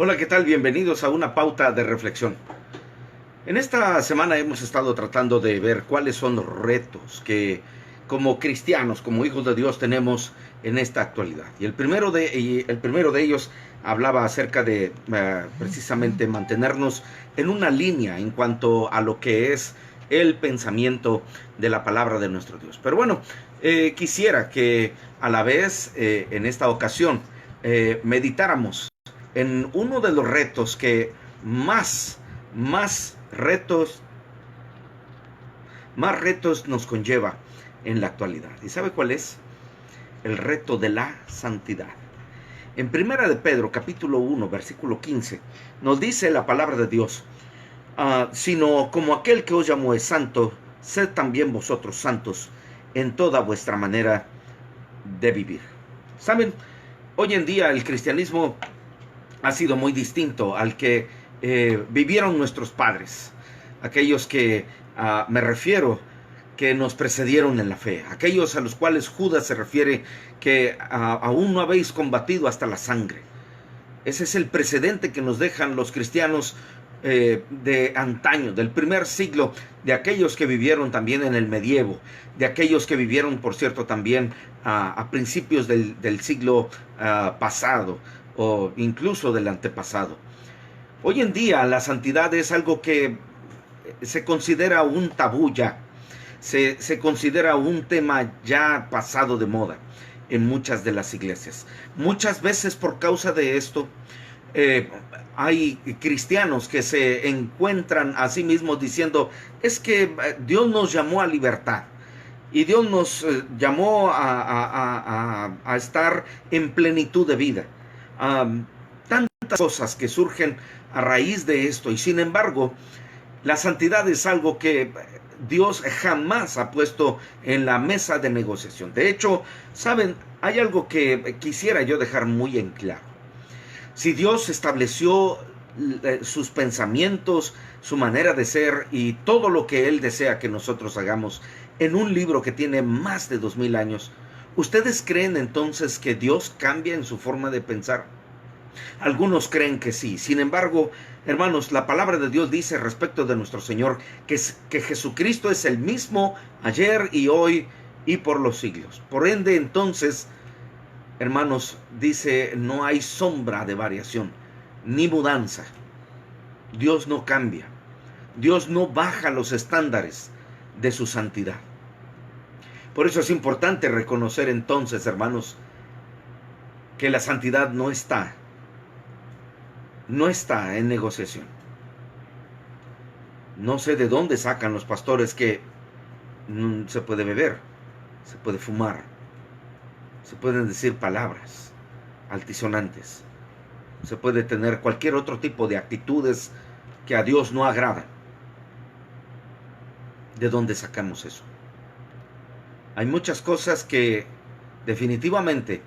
Hola, ¿qué tal? Bienvenidos a una pauta de reflexión. En esta semana hemos estado tratando de ver cuáles son los retos que como cristianos, como hijos de Dios tenemos en esta actualidad. Y el primero de ellos hablaba acerca de precisamente mantenernos en una línea en cuanto a lo que es el pensamiento de la palabra de nuestro Dios. Pero bueno, quisiera que a la vez en esta ocasión meditáramos en uno de los retos que más retos, más retos nos conlleva en la actualidad. ¿Y sabe cuál es? El reto de la santidad. En Primera de Pedro, capítulo 1, versículo 15, nos dice la palabra de Dios, sino como aquel que os llamó es santo, sed también vosotros santos en toda vuestra manera de vivir. ¿Saben? Hoy en día el cristianismo ha sido muy distinto al que vivieron nuestros padres, aquellos que me refiero que nos precedieron en la fe, aquellos a los cuales Judas se refiere que aún no habéis combatido hasta la sangre. Ese es el precedente que nos dejan los cristianos de antaño, del primer siglo, de aquellos que vivieron también en el medievo, de aquellos que vivieron, por cierto, también a principios del siglo pasado o incluso del antepasado. Hoy en día la santidad es algo que se considera un tabú ya, se considera un tema ya pasado de moda en muchas de las iglesias. Muchas veces por causa de esto, hay cristianos que se encuentran a sí mismos diciendo, es que Dios nos llamó a libertad y Dios nos llamó a estar en plenitud de vida. Tantas cosas que surgen a raíz de esto, y sin embargo, la santidad es algo que Dios jamás ha puesto en la mesa de negociación. De hecho, saben, hay algo que quisiera yo dejar muy en claro. Si Dios estableció sus pensamientos, su manera de ser y todo lo que Él desea que nosotros hagamos en un libro que tiene más de 2000 años, ¿ustedes creen entonces que Dios cambia en su forma de pensar? Algunos creen que sí. Sin embargo, hermanos, la palabra de Dios dice respecto de nuestro Señor que Jesucristo es el mismo ayer y hoy y por los siglos. Por ende, entonces, hermanos, dice, no hay sombra de variación, ni mudanza. Dios no cambia. Dios no baja los estándares de su santidad. Por eso es importante reconocer entonces, hermanos, que la santidad no está en negociación. No sé de dónde sacan los pastores que se puede beber, se puede fumar, se pueden decir palabras altisonantes, se puede tener cualquier otro tipo de actitudes que a Dios no agradan. ¿De dónde sacamos eso? Hay muchas cosas que definitivamente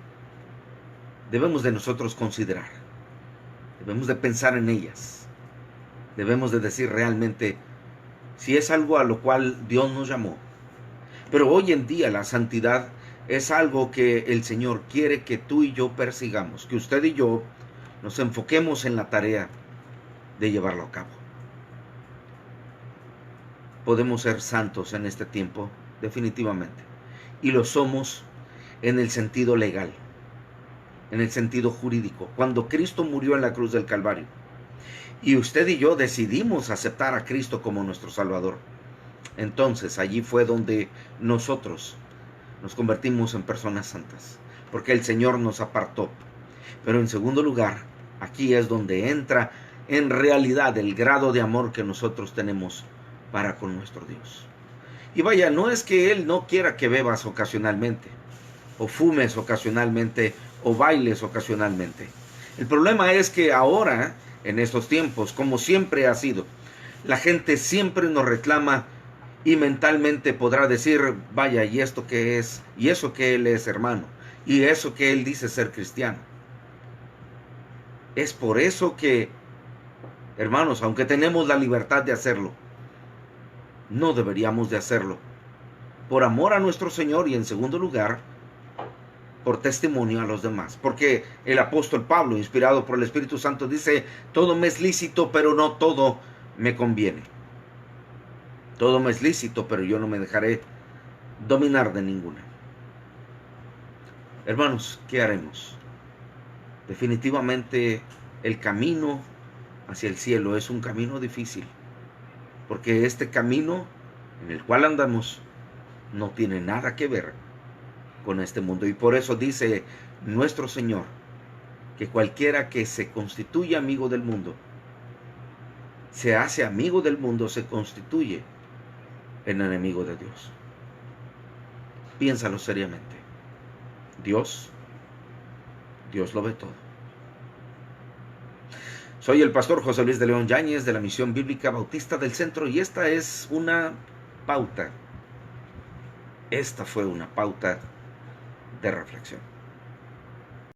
debemos de nosotros considerar. Debemos de pensar en ellas. Debemos de decir realmente si es algo a lo cual Dios nos llamó. Pero hoy en día la santidad es algo que el Señor quiere que tú y yo persigamos, que usted y yo nos enfoquemos en la tarea de llevarlo a cabo. Podemos ser santos en este tiempo, definitivamente. Y lo somos en el sentido legal, en el sentido jurídico. Cuando Cristo murió en la cruz del Calvario y usted y yo decidimos aceptar a Cristo como nuestro Salvador, entonces allí fue donde nosotros nos convertimos en personas santas, porque el Señor nos apartó. Pero en segundo lugar, aquí es donde entra en realidad el grado de amor que nosotros tenemos para con nuestro Dios. Y vaya, no es que Él no quiera que bebas ocasionalmente, o fumes ocasionalmente, o bailes ocasionalmente. El problema es que ahora, en estos tiempos, como siempre ha sido, la gente siempre nos reclama y mentalmente podrá decir, vaya, ¿y esto qué es? ¿Y eso que él es, hermano? ¿Y eso que él dice ser cristiano? Es por eso que, hermanos, aunque tenemos la libertad de hacerlo, no deberíamos de hacerlo. Por amor a nuestro Señor y en segundo lugar, por testimonio a los demás. Porque el apóstol Pablo, inspirado por el Espíritu Santo, dice, todo me es lícito, pero no todo me conviene. Todo me es lícito, pero yo no me dejaré dominar de ninguna. Hermanos, ¿qué haremos? Definitivamente el camino hacia el cielo es un camino difícil, porque este camino en el cual andamos no tiene nada que ver con este mundo. Y por eso dice nuestro Señor que cualquiera que se constituye amigo del mundo, se hace amigo del mundo, se constituye en enemigo de Dios. Piénsalo seriamente. Dios lo ve todo. Soy el pastor José Luis de León Yáñez de la Misión Bíblica Bautista del Centro y esta es una pauta. Esta fue una pauta de reflexión.